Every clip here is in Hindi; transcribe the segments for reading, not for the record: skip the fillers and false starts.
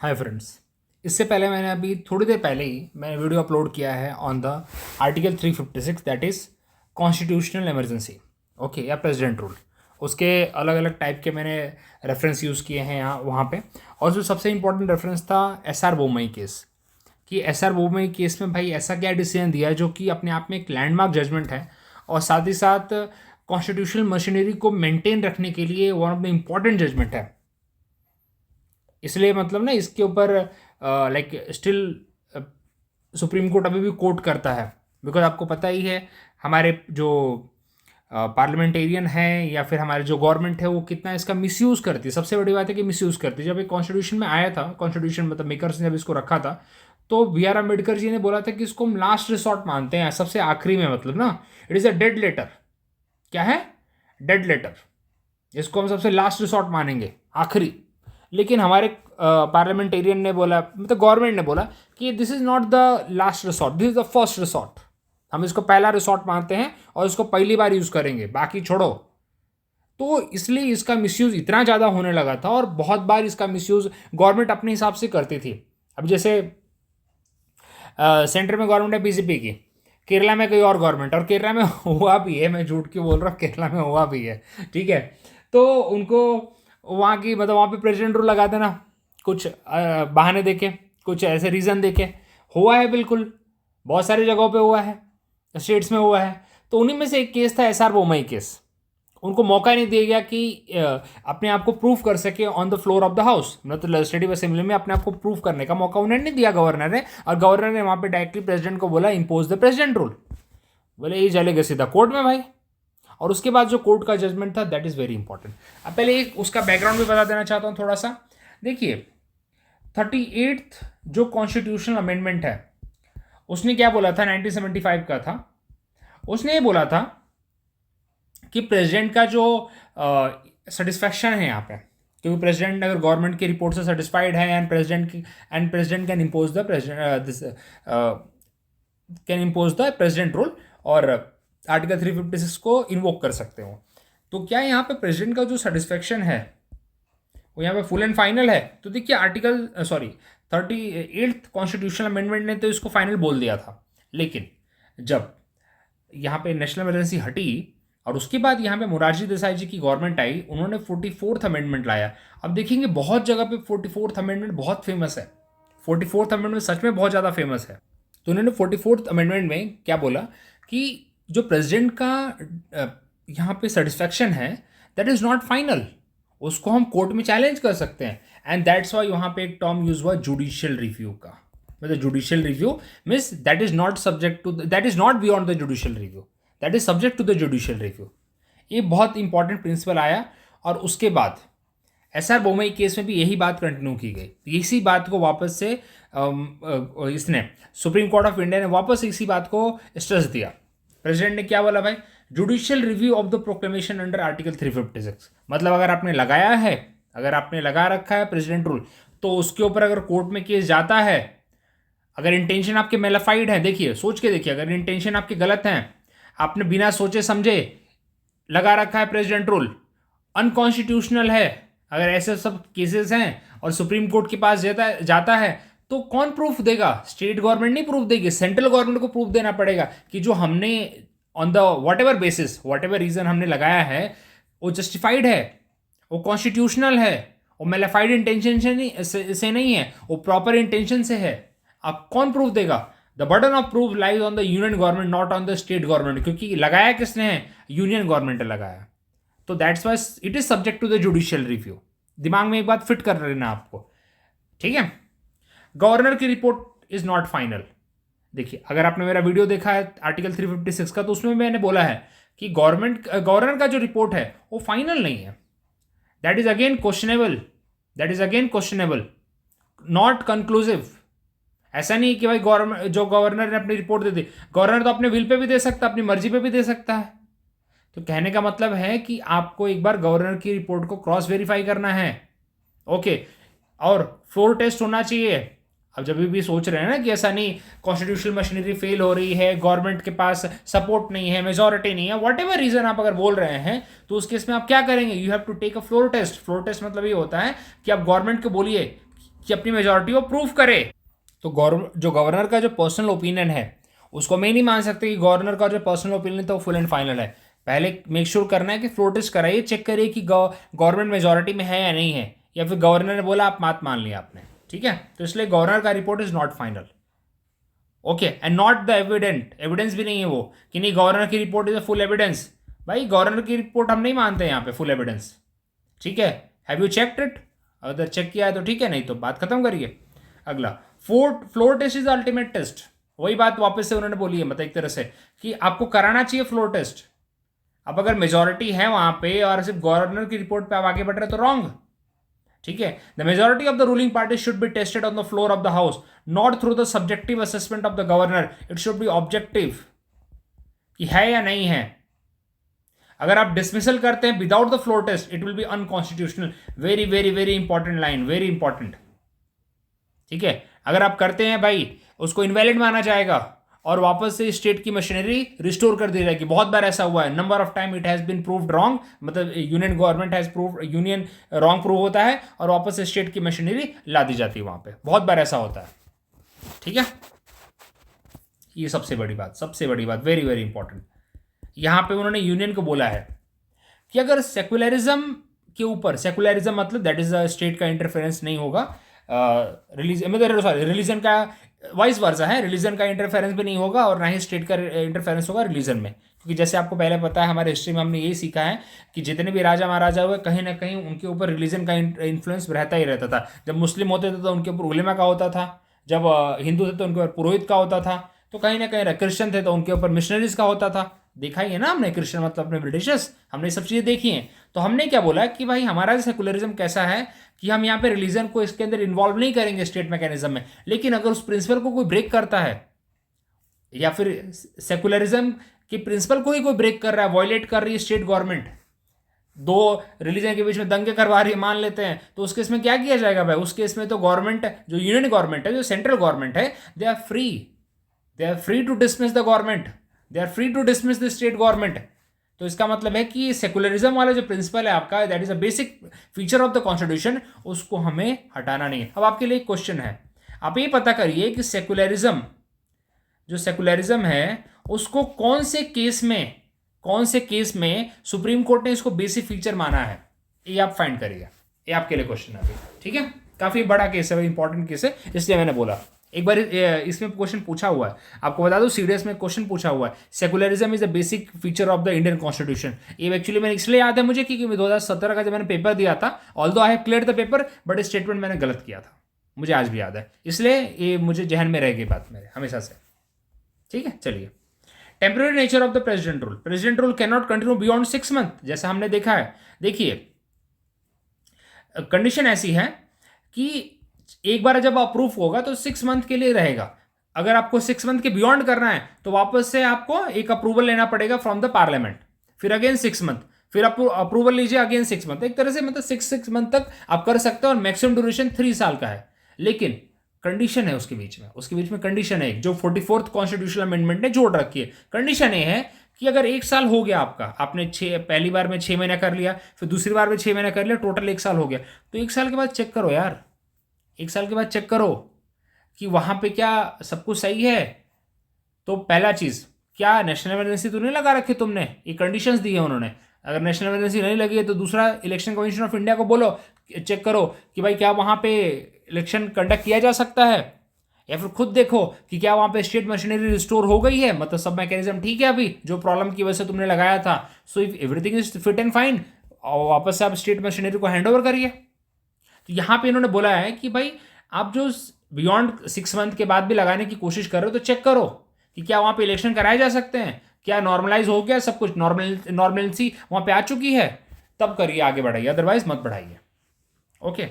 Hi friends. इससे पहले मैंने अभी थोड़ी देर पहले ही मैंने वीडियो अपलोड किया है on the article 356 that is constitutional emergency, okay, या प्रेसिडेंट रूल। उसके अलग अलग टाइप के मैंने रेफरेंस यूज़ किए हैं यहाँ वहाँ पे। और जो सबसे इम्पोर्टेंट रेफरेंस था एसआर बोमई केस, कि एसआर बोमई केस में भाई ऐसा क्या डिसीजन दिया है जो कि अपने आप में एक लैंडमार्क जजमेंट है और साथ ही साथ कॉन्स्टिट्यूशनल मशीनरी को मेंटेन रखने के लिए one of the important judgement है। इसलिए मतलब ना इसके ऊपर लाइक स्टिल सुप्रीम कोर्ट अभी भी कोर्ट करता है, बिकॉज आपको पता ही है हमारे जो पार्लियामेंटेरियन है या फिर हमारे जो गवर्नमेंट है वो कितना इसका मिसयूज़ करती है। सबसे बड़ी बात है कि मिसयूज़ करती है। जब ये कॉन्स्टिट्यूशन में आया था, कॉन्स्टिट्यूशन मतलब मेकर्स ने जब इसको रखा था, तो बी आर अम्बेडकर जी ने बोला था कि इसको हम लास्ट रिसॉर्ट मानते हैं, सबसे आखिरी में, मतलब ना it is a dead letter. क्या है? Dead letter. इसको हम सबसे लास्ट रिसॉर्ट मानेंगे, आखिरी। लेकिन हमारे पार्लियामेंटेरियन ने बोला, मतलब गवर्नमेंट ने बोला कि this is not the last resort, this is the first resort. हम इसको पहला रिसॉर्ट मानते हैं और इसको पहली बार यूज़ करेंगे, बाकी छोड़ो। तो इसलिए इसका मिसयूज़ इतना ज़्यादा होने लगा था और बहुत बार इसका मिसयूज़ गवर्नमेंट अपने हिसाब से करती थी। अब जैसे सेंटर में गवर्नमेंट है बीजेपी की, केरला में कोई और गवर्नमेंट, और केरला में हुआ भी है, मैं झूठ क्यों बोल रहा हूँ, केरला में हुआ भी है, ठीक है। तो उनको वहाँ की मतलब वहाँ पे प्रेसिडेंट रूल लगा देना, कुछ बहाने देके, कुछ ऐसे रीज़न देके। हुआ है, बिल्कुल बहुत सारी जगहों पे हुआ है, स्टेट्स में हुआ है। तो उन्हीं में से एक केस था एसआर बोमई केस। उनको मौका नहीं दिया गया कि अपने आप को प्रूफ कर सके on the floor of the house, मतलब लेजिस्लेटिव असेंबली में अपने आप को प्रूफ करने का मौका उन्हें नहीं दिया गवर्नर ने। और गवर्नर ने वहाँ पे डायरेक्टली प्रेसिडेंट को बोला इम्पोज द प्रेसिडेंट रूल। बोले ये चलेगा सीधा कोर्ट में भाई। और उसके बाद जो कोर्ट का जजमेंट था दैट इज़ वेरी इंपॉर्टेंट। अब पहले एक उसका बैकग्राउंड भी बता देना चाहता हूँ थोड़ा सा। देखिए, 38th जो कॉन्स्टिट्यूशनल अमेंडमेंट है उसने क्या बोला था, 1975 का था। उसने ये बोला था कि प्रेसिडेंट का जो सेटिस्फैक्शन है यहाँ पे, क्योंकि प्रेसिडेंट अगर गवर्नमेंट की रिपोर्ट से सेटिस्फाइड है and president can impose the president rule, और आर्टिकल 356 को इन्वोक कर सकते हो। तो क्या यहाँ पे प्रेसिडेंट का जो सेटिस्फैक्शन है वो यहाँ पे फुल एंड फाइनल है? तो देखिए आर्टिकल 38th कॉन्स्टिट्यूशनल अमेंडमेंट ने तो इसको फाइनल बोल दिया था। लेकिन जब यहाँ पे नेशनल इमरजेंसी हटी और उसके बाद यहाँ पे मोरारजी देसाई जी की गवर्नमेंट आई, उन्होंने 44th अमेंडमेंट लाया। अब देखेंगे बहुत जगह पे 44th अमेंडमेंट बहुत फेमस है। 44th अमेंडमेंट सच में बहुत ज़्यादा फेमस है। तो उन्होंने 44th अमेंडमेंट में क्या बोला कि जो प्रेसिडेंट का यहाँ पे सेटिस्फैक्शन है दैट इज़ नॉट फाइनल, उसको हम कोर्ट में चैलेंज कर सकते हैं। एंड दैट्स वाई यहाँ पे एक टर्म यूज हुआ जुडिशियल रिव्यू का। मतलब judicial review means that is not subject to, that is not beyond the judicial review, that is subject to the judicial review. ये बहुत इंपॉर्टेंट प्रिंसिपल आया। और उसके बाद एसआर बोमई केस में भी यही बात कंटिन्यू की गई। इसी बात को वापस से इसने सुप्रीम कोर्ट ऑफ इंडिया ने वापस इसी बात को स्ट्रेस दिया। प्रेसिडेंट ने क्या बोला भाई, judicial review of the proclamation under article 356। मतलब अगर आपने लगाया है, अगर आपने लगा रखा है प्रेसिडेंट रूल, तो उसके ऊपर अगर कोर्ट में केस जाता है, अगर इंटेंशन आपके मेलाफाइड है, देखिए सोच के देखिए, अगर इंटेंशन आपके गलत हैं, आपने बिना सोचे समझे लगा रखा है प्रेसिडेंट रूल, अनकॉन्स्टिट्यूशनल है, अगर ऐसे सब केसेस हैं और सुप्रीम कोर्ट के पास जाता है, तो कौन प्रूफ देगा? स्टेट गवर्नमेंट नहीं प्रूफ देगी, सेंट्रल गवर्नमेंट को प्रूफ देना पड़ेगा कि जो हमने on the whatever basis, whatever reason हमने लगाया है वो जस्टिफाइड है, वो कॉन्स्टिट्यूशनल है, वो मेलाफाइड इंटेंशन से नहीं है, वो प्रॉपर इंटेंशन से है। अब कौन प्रूफ देगा? The burden of proof lies on the union government, not on the state government, क्योंकि लगाया किसने है? यूनियन गवर्नमेंट ने लगाया। तो that's why it is subject to the judicial review. दिमाग में एक बात फिट कर लेना आपको, ठीक है। गवर्नर की रिपोर्ट इज नॉट फाइनल। देखिए, अगर आपने मेरा वीडियो देखा है आर्टिकल 356 का, तो उसमें मैंने बोला है कि गवर्नर का जो रिपोर्ट है वो फाइनल नहीं है। That is again questionable, that is again questionable, not conclusive. ऐसा नहीं कि भाई गवर्नर ने अपनी रिपोर्ट दे दी, गवर्नर तो अपने विल पे भी दे सकता है, अपनी मर्जी पे भी दे सकता है। तो कहने का मतलब है कि आपको एक बार गवर्नर की रिपोर्ट को क्रॉस वेरीफाई करना है, ओके। और फ्लोर टेस्ट होना चाहिए। अब जब भी सोच रहे हैं ना कि ऐसा नहीं, कॉन्स्टिट्यूशनल मशीनरी फेल हो रही है, गवर्नमेंट के पास सपोर्ट नहीं है, मेजोरिटी नहीं है, वट एवर रीजन आप अगर बोल रहे हैं, तो उस केस में आप क्या करेंगे? You have to take a floor test. Floor test मतलब ये होता है कि आप गवर्नमेंट को बोलिए कि अपनी मेजॉरिटी को प्रूव करे। तो जो गवर्नर का जो पर्सनल ओपिनियन है उसको मैं नहीं मान सकते कि गवर्नर का जो पर्सनल ओपिनियन तो फुल एंड फाइनल है। पहले मेक श्योर करना है कि फ्लोर टेस्ट कराइए, चेक करिए कि गवर्नमेंट मेजॉरिटी में है या नहीं है, या फिर गवर्नर ने बोला आप बात मान लिया आपने, ठीक है। तो इसलिए गवर्नर का report is not final, okay, and not the evidence भी नहीं है वो कि नहीं गवर्नर की report is a full evidence. भाई गवर्नर की रिपोर्ट हम नहीं मानते यहाँ पे फुल एविडेंस, ठीक है। Have you checked it? अगर चेक किया है तो ठीक है, नहीं तो बात खत्म करिए। अगला, floor test is ultimate test. वही बात वापस से उन्होंने बोली है, मतलब एक तरह से कि आपको कराना चाहिए फ्लोर टेस्ट। अब अगर मेजॉरिटी है वहां पे और सिर्फ गवर्नर की रिपोर्ट पे आप आगे बढ़ रहे तो रॉन्ग, ठीक है। The majority of the ruling party should be tested on the floor of the house, not through the subjective assessment of the governor, it should be objective कि है या नहीं है। अगर आप डिसमिसल करते हैं without the floor test it will be unconstitutional. Very very very important line, very important, ठीक है। अगर आप करते हैं भाई उसको इनवैलिड माना जाएगा और वापस से स्टेट की मशीनरी रिस्टोर कर दी जाएगी। बहुत बार ऐसा हुआ है, number of time it has been proved wrong, मतलब union government has prove, union wrong prove होता है और वापस से स्टेट की मशीनरी ला दी जाती है वहां पे। बहुत बार ऐसा होता है, ठीक है। ये सबसे बड़ी बात, वेरी वेरी इंपॉर्टेंट। यहां पे उन्होंने यूनियन को बोला है कि अगर सेकुलरिज्म के ऊपर, सेकुलरिज्म मतलब दैट इज स्टेट का इंटरफेरेंस नहीं होगा, रिलीजन का वाइस वर्सा है, रिलीजन का इंटरफेरेंस भी नहीं होगा और ना ही स्टेट का इंटरफेरेंस होगा रिलीजन में। क्योंकि जैसे आपको पहले पता है हमारे हिस्ट्री में हमने यही सीखा है कि जितने भी राजा महाराजा हुए कहीं ना कहीं उनके ऊपर रिलीजन का इन्फ्लुएंस रहता ही रहता था। जब मुस्लिम होते थे तो उनके ऊपर उलेमा का होता था, जब हिंदू थे तो उनके ऊपर पुरोहित का होता था, तो कहीं ना कहीं क्रिश्चियन थे तो उनके ऊपर मिशनरीज का होता था। देखा ही है ना हमने, क्रिश्चियन मतलब अपने ब्रिटिशर्स, हमने सब चीज़ें देखी हैं। तो हमने क्या बोला कि भाई हमारा सेकुलरिज्म कैसा है कि हम यहाँ पे रिलीजन को इसके अंदर इन्वॉल्व नहीं करेंगे स्टेट मैकेनिज्म में, लेकिन अगर उस प्रिंसिपल को कोई ब्रेक करता है या फिर सेकुलरिज्म के प्रिंसिपल को ही कोई ब्रेक कर रहा है, वॉयलेट कर रही है स्टेट गवर्नमेंट, दो रिलीजन के बीच में दंगे करवा रही है मान लेते हैं, तो उस केस में क्या किया जाएगा भाई? उस केस में तो गवर्नमेंट, जो यूनियन गवर्नमेंट है, जो सेंट्रल गवर्नमेंट है, they are free to dismiss the government, they are free to dismiss the state government. तो इसका मतलब है कि सेकुलरिज्म वाला जो प्रिंसिपल है आपका, that is a basic feature of the constitution, उसको हमें हटाना नहीं है। अब आपके लिए एक क्वेश्चन है, आप ये पता करिए कि सेकुलरिज्म, जो सेकुलरिज्म है उसको कौन से केस में सुप्रीम कोर्ट ने इसको बेसिक फीचर माना है, ये आप फाइंड करिए। ये आपके लिए क्वेश्चन है अभी, ठीक है। काफी बड़ा केस है, इंपॉर्टेंट केस है, इसलिए मैंने बोला। एक बार इसमें क्वेश्चन पूछा हुआ है, आपको बता दो सीडीएस में क्वेश्चन पूछा हुआ है, secularism is a basic feature of the Indian constitution. ये एक्चुअली मैंने इसलिए याद है मुझे क्योंकि 2017 का जब मैंने पेपर दिया था, although I have clear the paper, but statement मैंने गलत किया था, मुझे आज भी याद है, इसलिए ये मुझे जहन में रहेगी बात मेरे हमेशा से, ठीक है। चलिए, temporary nature of the president rule can not continue beyond 6 month, जैसा हमने देखा है। देखिए, कंडीशन ऐसी है कि एक बार जब अप्रूव होगा तो 6 मंथ के लिए रहेगा। अगर आपको 6 मंथ के बियॉन्ड करना है तो वापस से आपको एक अप्रूवल लेना पड़ेगा फ्रॉम द पार्लियामेंट, फिर अगेन 6 मंथ, फिर आप अप्रूवल लीजिए अगेन 6 मंथ। एक तरह से मतलब 6 मंथ तक आप कर सकते हो और मैक्सिमम ड्यूरेशन 3 साल का है। लेकिन कंडीशन है उसके बीच में कंडीशन है, जो 44th कॉन्स्टिट्यूशनल अमेंडमेंट ने जोड़ रखी है। कंडीशन ये है कि अगर 1 साल हो गया आपका, आपने पहली बार में 6 महीना कर लिया, फिर दूसरी बार में 6 महीना कर लिया, टोटल 1 साल हो गया, तो 1 साल के बाद चेक करो यार, 1 साल के बाद चेक करो कि वहां पे क्या सब कुछ सही है। तो पहला चीज, क्या नेशनल इमरजेंसी तो नहीं लगा रखी तुमने? ये कंडीशंस दी है उन्होंने। अगर नेशनल इमरजेंसी नहीं लगी है तो दूसरा, इलेक्शन कमीशन ऑफ इंडिया को बोलो, चेक करो कि भाई क्या वहां पे इलेक्शन कंडक्ट किया जा सकता है, या फिर खुद देखो कि क्या वहां पे स्टेट मशीनरी रिस्टोर हो गई है, मतलब सब मैकेनिज्म ठीक है अभी जो प्रॉब्लम की वजह से तुमने लगाया था। So if everything is fit and fine, और वापस से आप स्टेट मशीनरी को हैंड ओवर करिए। तो यहां पे इन्होंने बोला है कि भाई आप जो बियॉन्ड 6 मंथ के बाद भी लगाने की कोशिश कर रहे हो तो चेक करो कि क्या वहां पे इलेक्शन कराए जा सकते हैं, क्या नॉर्मलाइज हो गया सब कुछ, नॉर्मलसी वहां पे आ चुकी है, तब करिए, आगे बढ़ाइए, अदरवाइज मत बढ़ाइए। Okay,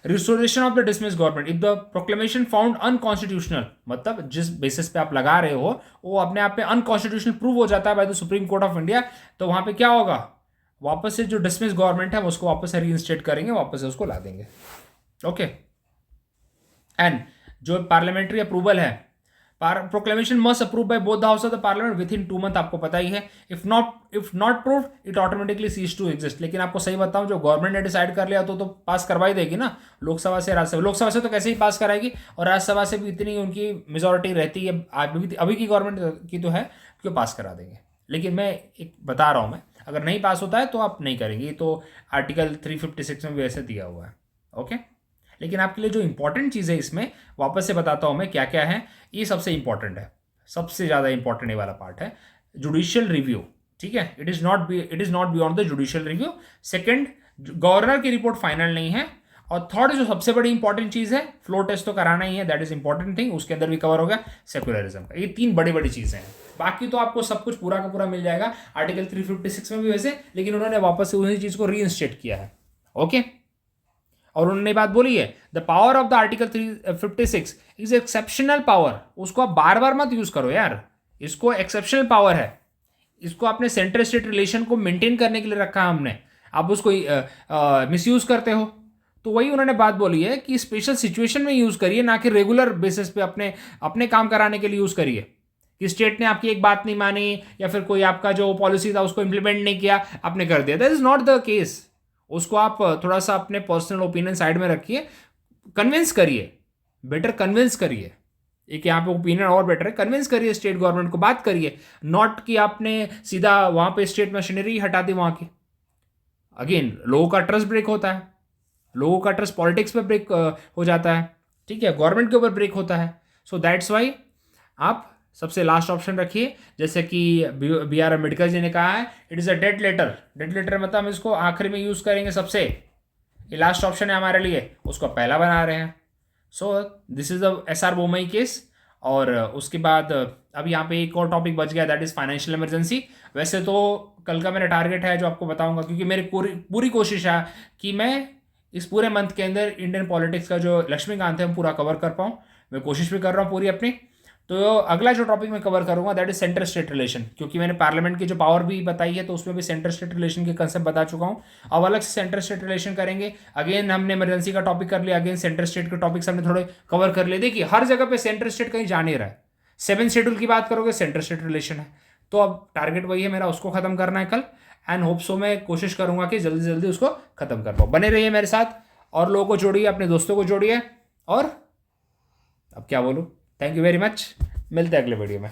restoration of the dismiss government if the proclamation found unconstitutional, मतलब जिस बेसिस पे आप लगा रहे हो वो अपने आप पे अनकॉन्स्टिट्यूशनल प्रूव हो जाता है by the supreme court of India, तो वहां पे क्या होगा, वापस से जो डिसमिस गवर्नमेंट है उसको वापस से रीइंस्टेट करेंगे, वापस से उसको ला देंगे। ओके, एंड जो पार्लियामेंट्री अप्रूवल है, proclamation must approve by both the house of the parliament within 2 month, आपको पता ही है। If not prove it automatically cease to exist. लेकिन आपको सही बताऊं, जो गवर्नमेंट ने डिसाइड कर लिया तो पास करवाई देगी ना, लोकसभा से राज्यसभा, लोकसभा से तो कैसे ही पास कराएगी, और राज्यसभा से भी इतनी उनकी मेजोरिटी रहती है अभी की गवर्नमेंट की तो है कि पास करा देंगे। लेकिन मैं एक बता रहा हूँ, मैं अगर नहीं पास होता है तो आप नहीं करेंगे, तो आर्टिकल 356 में भी ऐसे दिया हुआ है। ओके, लेकिन आपके लिए जो इंपॉर्टेंट चीज़ है इसमें, वापस से बताता हूँ मैं क्या क्या है। ये सबसे इंपॉर्टेंट है, सबसे ज़्यादा इंपॉर्टेंट ये वाला पार्ट है, जुडिशियल रिव्यू। ठीक है, it is not beyond the judicial review. Second, governor की रिपोर्ट फाइनल नहीं है। और थर्ड, जो सबसे बड़ी इंपॉर्टेंट चीज़ है, फ्लो टेस्ट तो कराना ही है, दैट इज इंपॉर्टेंट थिंग, उसके अंदर भी कवर होगा सेक्युलरिज्म का। ये 3 बड़ी बड़ी चीज़ें हैं। बाकी तो आपको सब कुछ पूरा का पूरा मिल जाएगा आर्टिकल 356 में भी वैसे, लेकिन उन्होंने वापस से उसी चीज़ को रीइंस्टेट किया है। ओके, और उन्होंने बात बोली है, the power of the article 356 is exceptional power. उसको आप बार बार मत यूज करो यार, इसको एक्सेप्शनल पावर है, इसको अपने सेंट्रल स्टेट रिलेशन को मेंटेन करने के लिए रखा है हमने। आप उसको मिसयूज करते हो, तो वही उन्होंने बात बोली है कि स्पेशल सिचुएशन में यूज करिए, ना कि रेगुलर बेसिस पे अपने काम कराने के लिए यूज करिए। कि स्टेट ने आपकी एक बात नहीं मानी, या फिर कोई आपका जो पॉलिसी था उसको इंप्लीमेंट नहीं किया, आपने कर दिया, that is not the case. उसको आप थोड़ा सा अपने पर्सनल ओपिनियन साइड में रखिए, कन्विंस करिए, बेटर कन्विंस करिए। एक यहाँ पे ओपिनियन और बेटर है, कन्विंस करिए स्टेट गवर्नमेंट को, बात करिए, नॉट कि आपने सीधा वहाँ पे स्टेट मशीनरी हटा दी वहाँ की। अगेन, लोगों का ट्रस्ट ब्रेक होता है, लोगों का ट्रस्ट पॉलिटिक्स पे ब्रेक हो जाता है, ठीक है, गवर्नमेंट के ऊपर ब्रेक होता है। सो दैट्स वाई आप सबसे लास्ट ऑप्शन रखिए, जैसे कि बी आर अम्बेडकर जी ने कहा है, it is a dead letter. Dead letter मतलब हम इसको आखिरी में यूज़ करेंगे सबसे, ये लास्ट ऑप्शन है हमारे लिए, उसको पहला बना रहे हैं। So this is the SR Bommai case. और उसके बाद अब यहाँ पे एक और टॉपिक बच गया, दैट इज़ फाइनेंशियल इमरजेंसी। वैसे तो कल का मेरा टारगेट है जो आपको बताऊंगा, क्योंकि मेरी पूरी कोशिश है कि मैं इस पूरे मंथ के अंदर इंडियन पॉलिटिक्स का जो लक्ष्मीकांत है हम पूरा कवर कर पाऊँ। मैं कोशिश भी कर रहा हूँ पूरी अपनी। तो अगला जो टॉपिक मैं कवर करूंगा that is centre state relation, क्योंकि मैंने पार्लियामेंट की जो पावर भी बताई है तो उसमें भी सेंटर स्टेट रिलेशन के कंसेप्ट बता चुका हूं। अब अलग से सेंटर स्टेट रिलेशन करेंगे। अगेन हमने इमरजेंसी का टॉपिक कर लिया, अगेन सेंटर स्टेट के टॉपिक्स हमने थोड़े कवर कर लिए। देखिए हर जगह पे सेंटर स्टेट कहीं जा नहीं रहा है। 7 शेड्यूल की बात करोगे, सेंटर स्टेट रिलेशन है। तो अब टारगेट वही है मेरा, उसको खत्म करना है कल, एंड होप सो मैं कोशिश करूंगा कि जल्दी जल्दी उसको खत्म कर पाऊँ। बने रहिए मेरे साथ, और लोगों को जोड़िए, अपने दोस्तों को जोड़िए, और अब क्या बोलूँ, थैंक यू वेरी मच। मिलते हैं अगले वीडियो में।